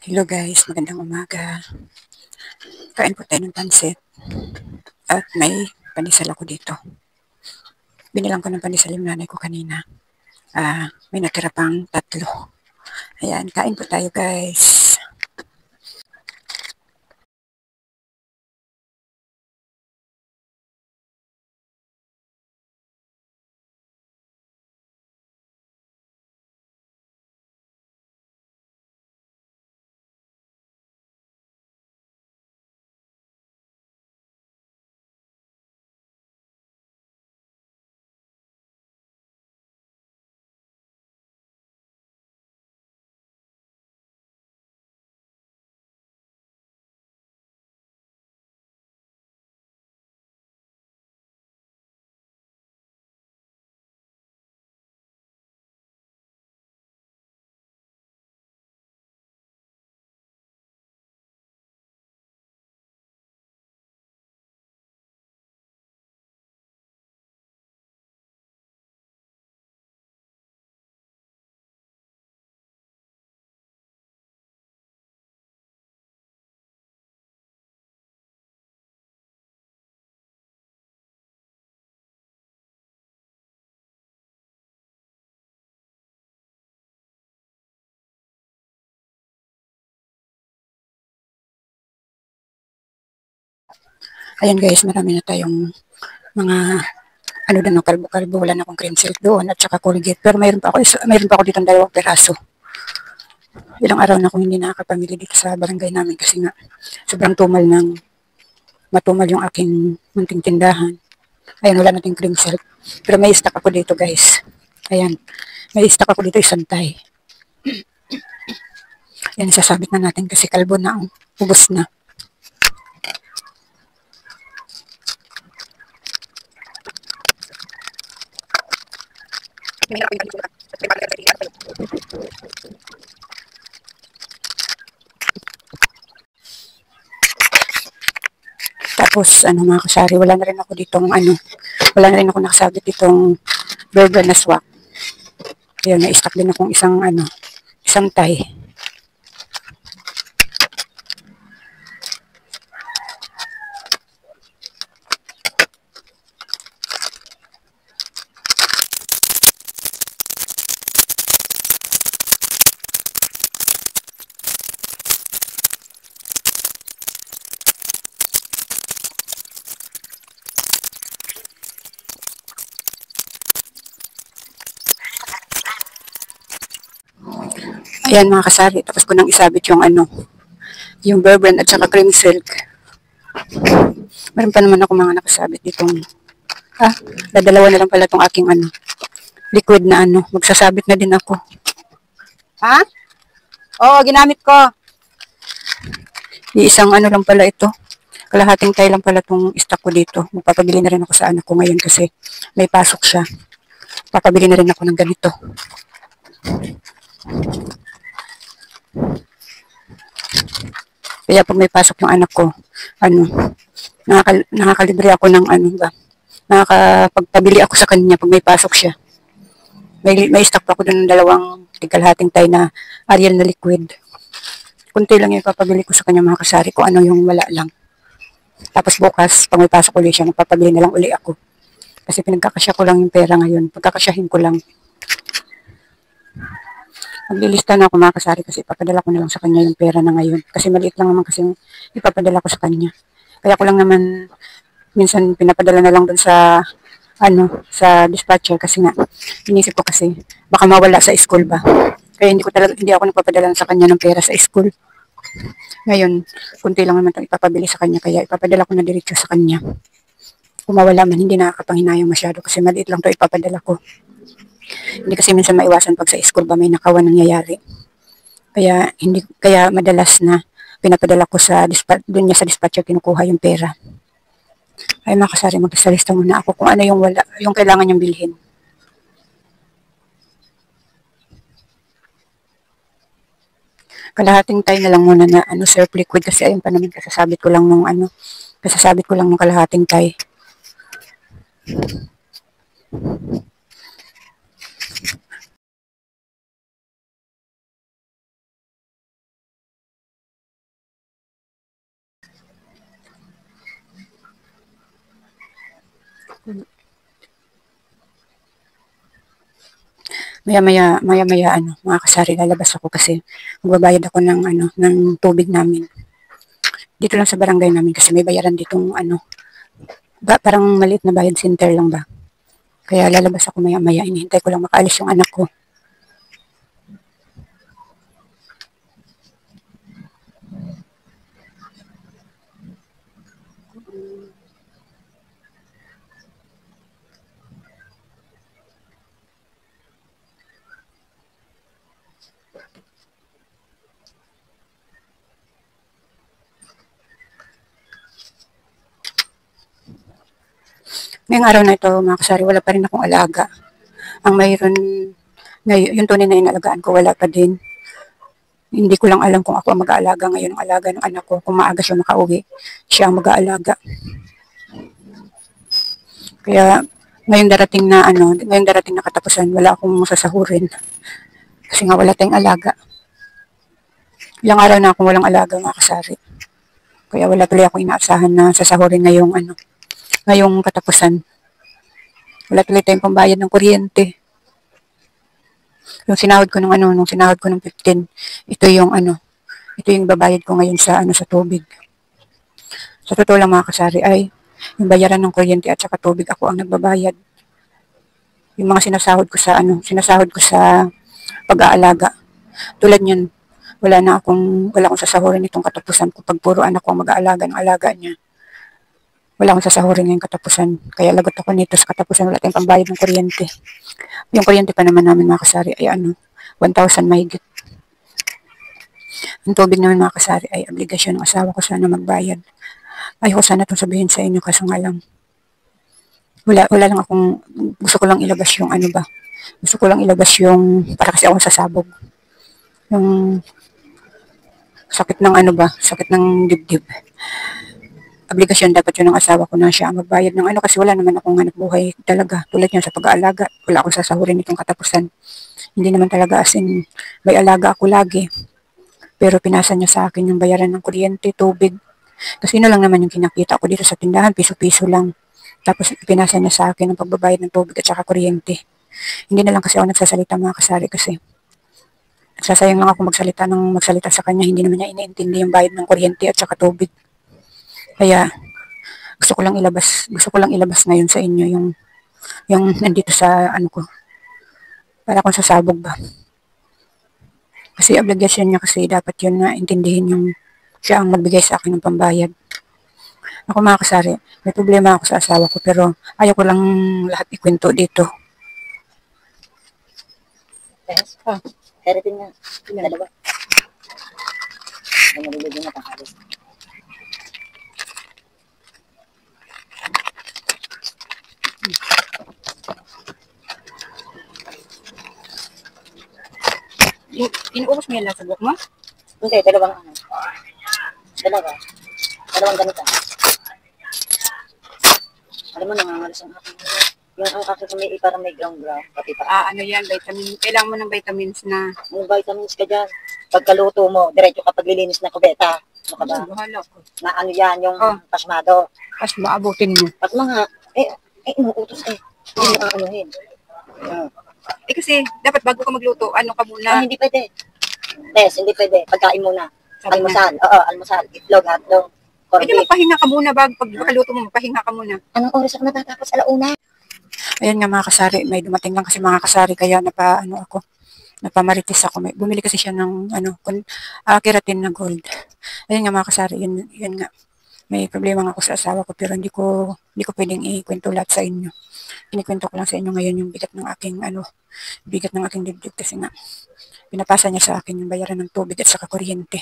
Hello guys, magandang umaga. Kain po tayo ng pansit at may pandesal ako dito. Binilang ko ng pandesal yung nanay ko kanina. May natira pang 3. Ayan, kain po tayo guys. Ayan guys, marami na tayong mga ano doon, no, kalbo-kalbo. Wala na akong cream silk doon at saka Colgate. Pero mayroon pa ako dito 2 peraso. Ilang araw na akong hindi nakakapamili dito sa barangay namin kasi nga sobrang matumal yung aking munting tindahan. Ayan, wala nating cream silk. Pero may stock ako dito guys. Ayan, may stock ako dito isantay. Yan, sasabit na natin kasi kalbo na. Ubos na. Tapos, mga kasari, wala na rin ako nakasabit ditong burger na swak. Ayan, na-stock din akong isang tie. Ayan mga kasari, tapos ko nang isabit yung Burberry at saka cream silk. Meron pa naman ako mga nakasabit ditong, dadalawa na lang pala tong aking liquid na magsasabit na din ako. Ha? Oo, ginamit ko. Isang lang pala ito. Kalahating tayo lang pala tong stock ko dito. Magpapabili na rin ako sa anak ko ngayon kasi may pasok siya. Papabili na rin ako ng ganito. Kaya pag may pasok yung anak ko, nakakalibre ako ng nakakapagpabili ako sa kanya pag may pasok siya. May stock pa ako doon ng 2 tigkalahating tayo na Ariel na liquid. Kunti lang yung papabili ko sa kanya mga kasari kung ano yung wala lang. Tapos bukas, pag may pasok ulit siya, magpapabili na lang uli ako. Kasi pinagkakasya ko lang yung pera ngayon. Pagkakasyahin ko lang. Maglilista na ako mga kasari kasi ipapadala ko na lang sa kanya yung pera na ngayon. Kasi maliit lang naman kasi ipapadala ko sa kanya. Kaya ko lang naman minsan pinapadala na lang doon sa dispatcher kasi nga inisip ko kasi baka mawala sa school ba. Kaya hindi ako nagpapadala sa kanya ng pera sa school. Ngayon, kunti lang naman itong ipapabili sa kanya kaya ipapadala ko na diretso sa kanya. Kung mawala man, hindi nakakapanghinayang masyado kasi maliit lang to ipapadala ko. Hindi kasi minsan maiwasan pag sa school ba may nakawan nangyayari. Kaya madalas na pinapadala ko doon niya sa dispatcher kinukuha yung pera. Ay mga kasari, magsasalista muna ako kung ano yung kailangan niyang bilhin. Kalahating tayo na lang muna na surf liquid kasi ayun pa naman kasasabit ko lang nung kalahating tayo. Maya-maya ano, mga kasari, lalabas ako kasi magbabayad ako ng ano, ng tubig namin. Dito lang sa barangay namin kasi may bayaran ditong ano, parang maliit na bayad center lang ba. Kaya lalabas ako maya-maya, hinihintay ko lang makaalis yung anak ko. Ngayong araw na ito, mga kasari, wala pa rin akong alaga. Ang mayroon, ngayon, yung tunay na inalagaan ko, wala pa din. Hindi ko lang alam kung ako ang mag-aalaga ngayon ng alaga ng anak ko. Kung maaga siya makauwi, siya ang mag-aalaga. Kaya ngayon darating na katapusan, wala akong sasahurin. Kasi nga wala tayong alaga. Ilang araw na akong walang alaga, mga kasari. Kaya wala tuloy akong inaasahan na sasahurin ngayong katapusan. Wala tuloy tayong pambayad ng kuryente. Yung sinahod ko ng 15, ito yung babayad ko ngayon sa sa tubig. Sa totoo lang, mga kasari, ay yung bayaran ng kuryente at saka tubig, ako ang nagbabayad. Yung mga sinasahod ko sa pag-aalaga. Tulad niyan, wala akong sasahurin itong katapusan ko pag puro anak ko ang mag-aalaga ng alaga niya. Wala akong sasahurin ngayong katapusan. Kaya lagot ako nito sa katapusan, wala tayong pambayad ng kuryente. Yung kuryente pa naman namin, mga kasari, ay 1,000 mahigit. Ang tubig naman, mga kasari, ay obligasyon ng asawa ko sana magbayad. Ayoko sana itong sabihin sa inyo, kaso nga lang, wala lang akong, gusto ko lang ilabas yung gusto ko lang ilabas yung, para kasi ako sasabog. Yung sakit ng sakit ng dibdib. Obligasyon dapat yun ng asawa ko na siya ang magbayad ng kasi wala naman akong hanap buhay talaga. Tulad niya sa pag-aalaga, wala akong sasahurin itong katapusan. Hindi naman talaga as in, may alaga ako lagi. Pero pinasa niya sa akin yung bayaran ng kuryente, tubig. Kasi yun lang naman yung kinakita ko dito sa tindahan, piso-piso lang. Tapos pinasa niya sa akin ang pagbabayad ng tubig at saka kuryente. Hindi na lang kasi ako nagsasalita, mga kasari, kasi nagsasayang lang ako magsalita sa kanya. Hindi naman niya iniintindi yung bayad ng kuryente at saka tubig. Kaya gusto ko lang ilabas ngayon sa inyo yung nandito sa ko, para kung sasabog ba. Kasi obligasyon niya, kasi dapat yun na intindihin yung siya ang magbigay sa akin ng pambayad. Ako, mga kasari, may problema ako sa asawa ko, pero ayaw ko lang lahat ikwento dito. Yes. Karating nga. Dalawa. Ang nalilid na pakalis. Inuubos mo yan lang sa buhok mo? Hindi, dalawang Dalawang ganito. Alam mo, nangangalis ang aking. Yung ang aking parang may ground, pati pa. Yan, vitamin. Kailangan mo ng vitamins na. May vitamins ka dyan. Pagkaluto mo, diretso kapag lilinis na kubeta. Ano ka ba? Bahala ko. Na yan, yung pasmado. Tapos maabutin mo. At mga, inuutos Hindi mo aanuhin. Kasi dapat bago ka magluto, ka muna. Hindi pwede. Hindi pwede. Pagkain muna. Almusal. Almusal. Itlog, hotdog. Hindi, magpahinga ka muna pag makaluto mo, magpahinga ka muna. Anong oras ako natatapos? 1:00? Ayan nga, mga kasari, may dumating lang kasi, mga kasari, kaya napamaritis ako. Bumili kasi siya ng keratin na gold. Ayan nga, mga kasari, yun nga. May problema nga ako sa asawa ko, pero hindi ko pwedeng ikwento lahat sa inyo. Kinikwento ko lang sa inyo ngayon yung bigat ng aking dibdib, kasi nga pinapasa niya sa akin yung bayaran ng tubig at saka kuryente.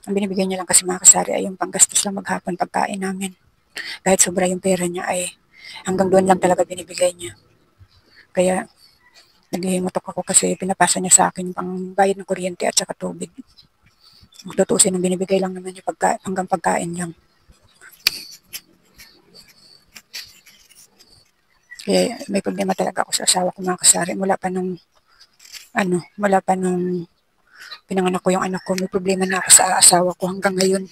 Ang binibigay niya lang kasi, mga kasari, ay yung panggastos lang maghapon pagkain namin. Kahit sobra yung pera niya, ay hanggang doon lang talaga binibigay niya. Kaya naghihimutok ako kasi pinapasa niya sa akin yung pangbayad ng kuryente at saka tubig. Kung tutuusin, ang binibigay lang naman niya hanggang pagkain lang. Kaya may problema talaga ako sa asawa ko, mga kasari. Mula pa nung pinanganak ko yung anak ko, may problema na ako sa asawa ko hanggang ngayon.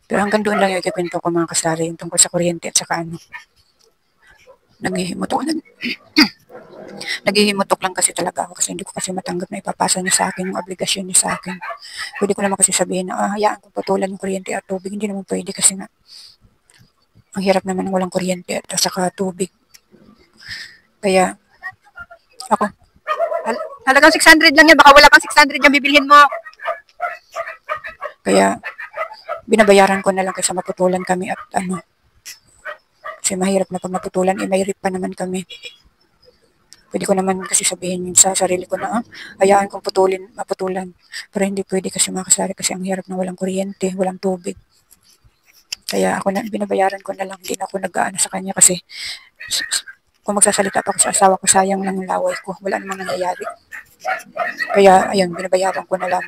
Pero hanggang doon lang yung ikikwento ko mga kasari, yung tungkol sa kuryente at saka ano, naghihimutok, naghihimutok lang kasi talaga ako kasi hindi ko kasi matanggap na ipapasa niya sa akin yung obligasyon niya sa akin. Pwede ko naman kasi sabihin na hayaan kong putulan yung kuryente at tubig. Hindi naman pwede kasi nga ang hirap naman ng walang kuryente at saka tubig. Kaya ako, halagang 600 lang yan. Baka wala pang 600 yung bibilhin mo. Kaya binabayaran ko na lang kaysa maputulan kami at ano. Kasi mahirap na pag naputulan, may rip pa naman kami. Pwede ko naman kasi sabihin sa sarili ko na hayaan kong maputulan. Pero hindi pwede kasi mga kasari kasi ang hirap na walang kuryente, walang tubig. Kaya ako na, binabayaran ko na lang. Hindi na ako nag-aano sa kanya kasi kung magsasalita pa ako sa asawa ko, sayang lang ang laway ko. Wala namang nangyayari. Kaya, ayun, binabayaran ko na lang.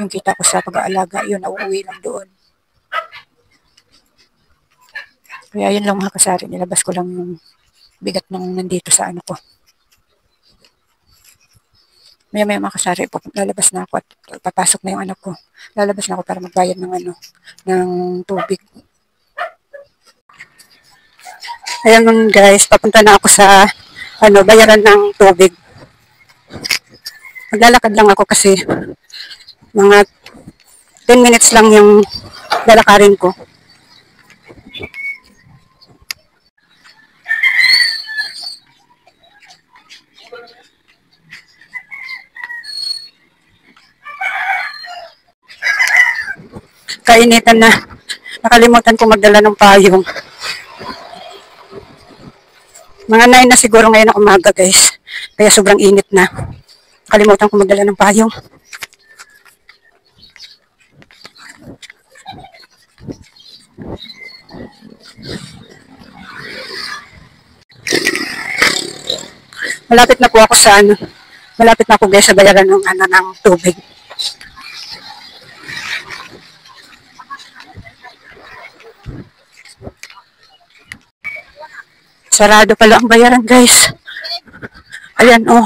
Yung kita ko sa pag-aalaga, yun, nauuwi lang doon. Kaya yun lang mga kasari, nilabas ko lang yung bigat ng nandito sa ano ko. Maya-maya mga kasari, lalabas na ako at papasok na yung anak ko. Lalabas na ako para magbayad ng ano, ng tubig. Ayan guys, papunta na ako sa ano, bayaran ng tubig. Maglalakad lang ako kasi mga 10 minutes lang yung lalakarin ko. Kainitan na. Nakalimutan ko magdala ng payong. Mga 9 na siguro ngayon ng umaga guys. Kaya sobrang init na. Nakalimutan ko magdala ng payong. Malapit na po ako sa ano. Malapit na ako guys sa bayaran ng ano ng tubig. Sarado pala ang bayaran guys. Ayan oh.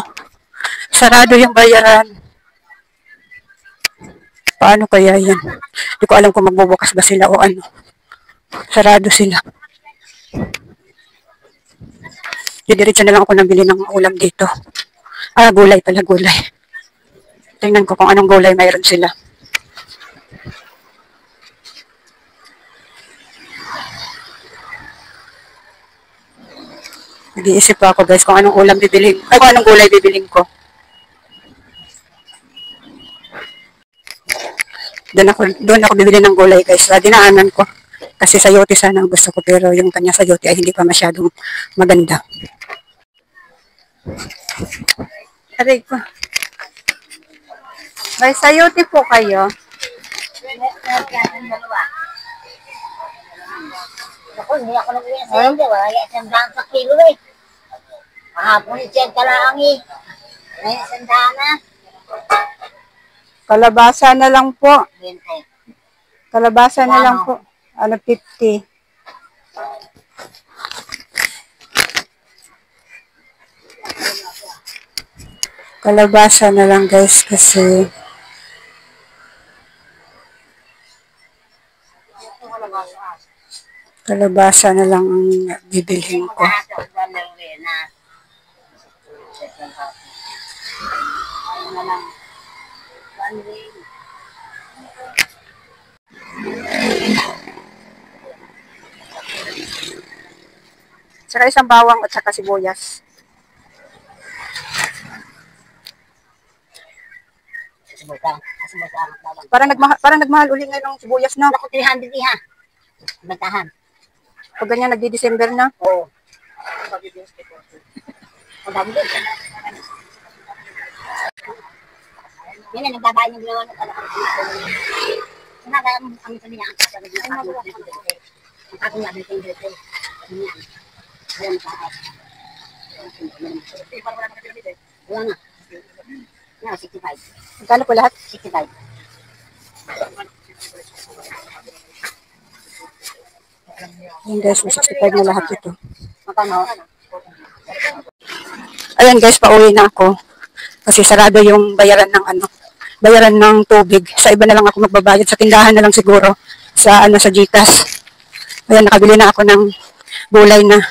Sarado yung bayaran. Paano kaya yan? Hindi ko alam kung magbubukas ba sila o ano. Sarado sila. Didiretso na lang ako nabili ng ulam dito. Gulay pala, gulay. Tingnan ko kung anong gulay mayroon sila. Nag-iisip pa ako guys kung anong ulam bibilin. Kung anong gulay bibilin ko. Doon ako bibili ng gulay guys. Dinaanan ko. Kasi sayote sana ang gusto ko pero yung kanya sayote ay hindi pa masyadong maganda. Aray ko. May sayote po kayo. Ako, hindi ako nag-iyan sa hindi. Wala yung 100 sa kilo eh. Kahapon, 80 lang eh. Ngayon, 100 na. Kalabasa na lang po. 20. Kalabasa na lang po. 50. Kalabasa na lang guys kasi kalabasa na lang ang bibilhin ko. Saka isang bawang at saka sibuyas. Parang nagmahal uli ngayon ng sibuyas na. Ako 300 iha. Bantahan. Pag ganyan nagdi-December na. Oo. Ang dami din. Yan na, nagbabae ng ginawa ng talagang sinaga ang sabi niya, ang sabi niya, ang ako nga din yung dito. Ayan sa akin. Wala na. Nga, 65. Magkano po lahat? 65. Ayan guys, may 65 na lahat ito. Magkano? Ayan guys, pauwi na ako. Kasi sarado yung bayaran ng ano, bayaran ng tubig. Sa iba na lang ako magbabayad, sa tindahan na lang siguro. sa GCash. Ayan, nakabili na ako ng gulay na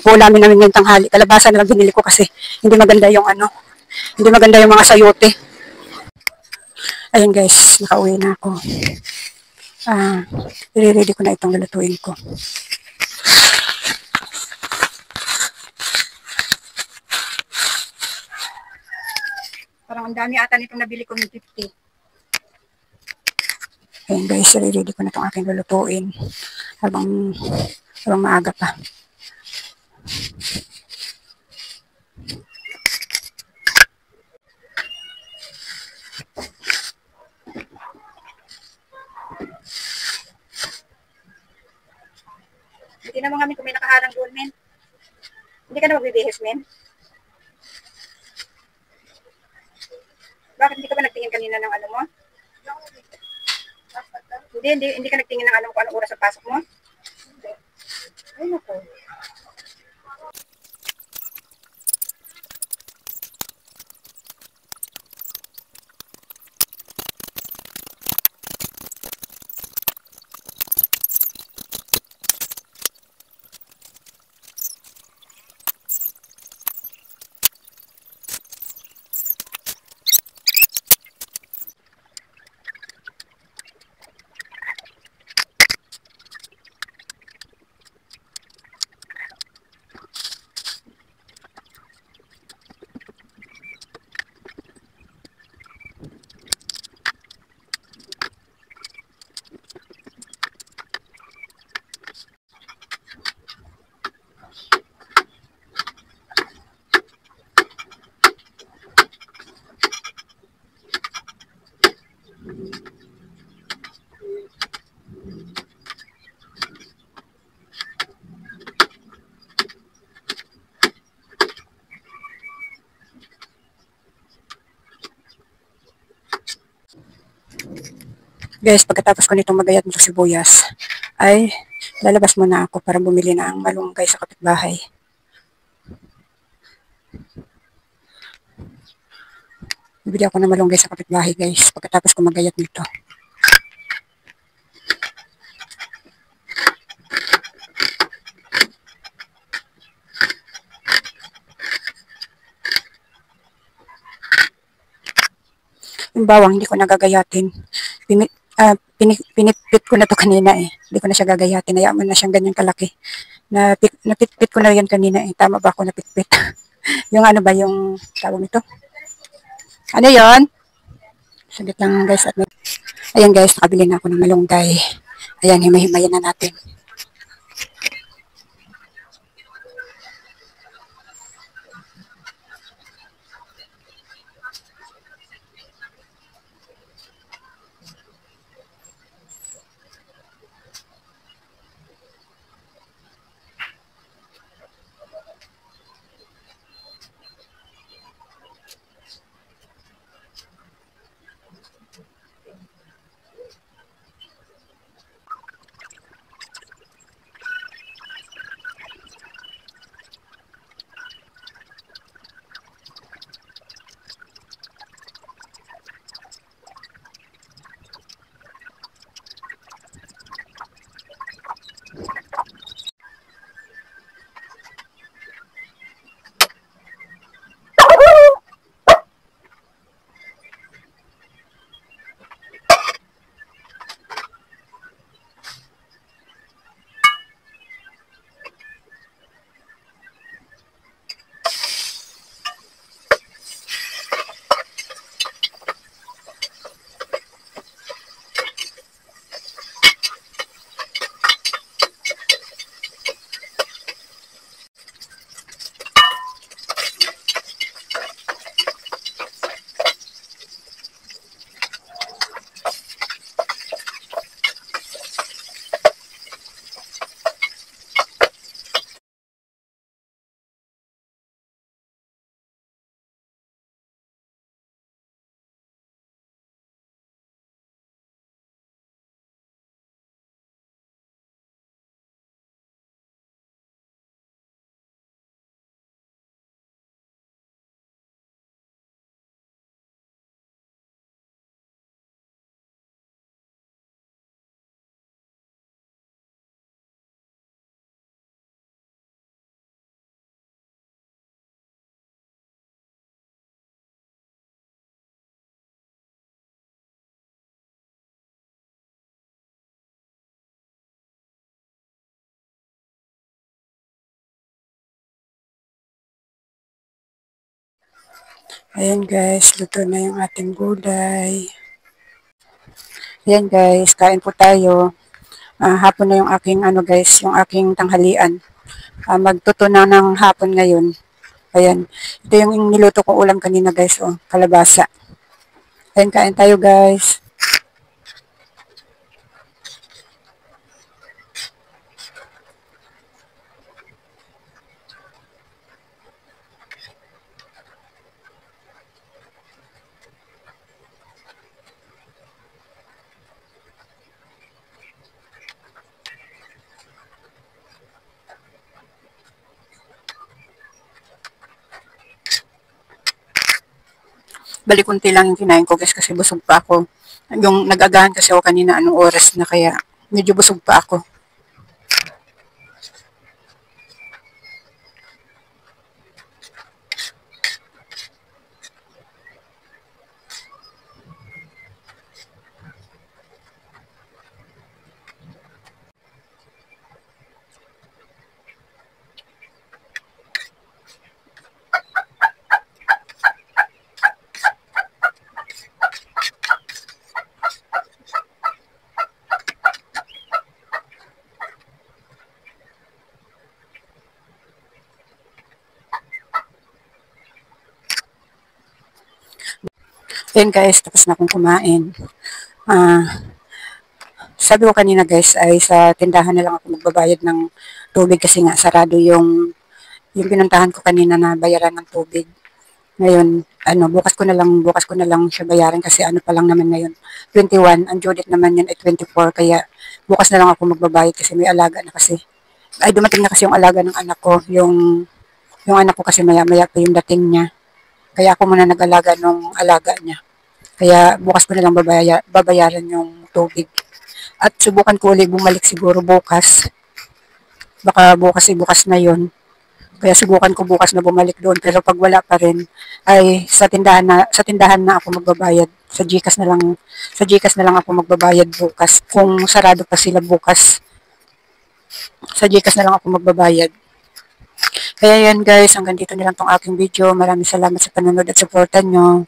ulamin namin ngayong tanghali. Kalabasa na lang binili ko kasi hindi maganda yung hindi maganda yung mga sayote. Ayan guys, nakauwi na ako. I-ready ko na itong lulutuin ko. Parang ang dami ata nitong nabili ko ng 50. Ayan guys, i-ready ko na itong aking lulutuin habang maaga pa. Hindi naman kami kung may nakaharang doon, men. Hindi ka na magbibihis, men. Bakit hindi ka ba nagtingin kanina ng ano mo? Hindi ka nagtingin ng kung anong oras ang pasok mo? Ay, naku. Guys, pagkatapos ko nitong magayat ng sibuyas, ay lalabas muna ako para bumili na ang malunggay sa kapitbahay. Bibili ako ng malunggay sa kapitbahay guys, pagkatapos ko magayat nito. Yung bawang, hindi ko nagagayatin. Pinipit ko na to kanina eh. Hindi ko na siya gagayatin. Hayaan mo na siyang ganyan kalaki. Napitpit ko na yan kanina eh. Tama ba ako napitpit? Yung ano ba yung tawag nito? Ano yon? Saglit lang guys. Ayan guys, nakabili na ako ng malunggay. Ayan, himay-himayan na natin. Ayan guys, luto na yung ating gulay. Ayan guys, kain po tayo. Hapon na yung aking guys, yung aking tanghalian. Magtuto na ng hapon ngayon. Ayan. Ito yung niluto kong ulam kanina guys, kalabasa. Ayan, kain tayo guys. Bali konti lang yung kinain ko guys kasi busog pa ako. Yung nag-agahan kasi ako kanina anong oras na kaya medyo busog pa ako. Ayan guys, tapos na akong kumain. Sabi ko kanina guys ay sa tindahan na lang ako magbabayad ng tubig kasi nga sarado yung pinuntahan ko kanina na bayaran ng tubig. Ngayon, bukas ko na lang siya bayaran kasi ano pa lang naman ngayon, 21, ang due date naman yan ay 24, kaya bukas na lang ako magbabayad kasi may alaga na kasi. Ay, dumating na kasi yung alaga ng anak ko, yung anak ko kasi maya-maya pa yung dating niya. Kaya ako muna nag-alaga nung alaga niya. Kaya bukas ko na lang babayaran yung tubig. At subukan ko ulit bumalik siguro bukas. Baka bukas na yon. Kaya subukan ko bukas na bumalik doon. Pero pag wala pa rin, ay sa tindahan na ako magbabayad. Sa GCash na lang ako magbabayad bukas. Kung sarado pa sila bukas, sa GCash na lang ako magbabayad. Kaya yan guys, hanggang dito na lang tong aking video. Maraming salamat sa panonood at suporta nyo.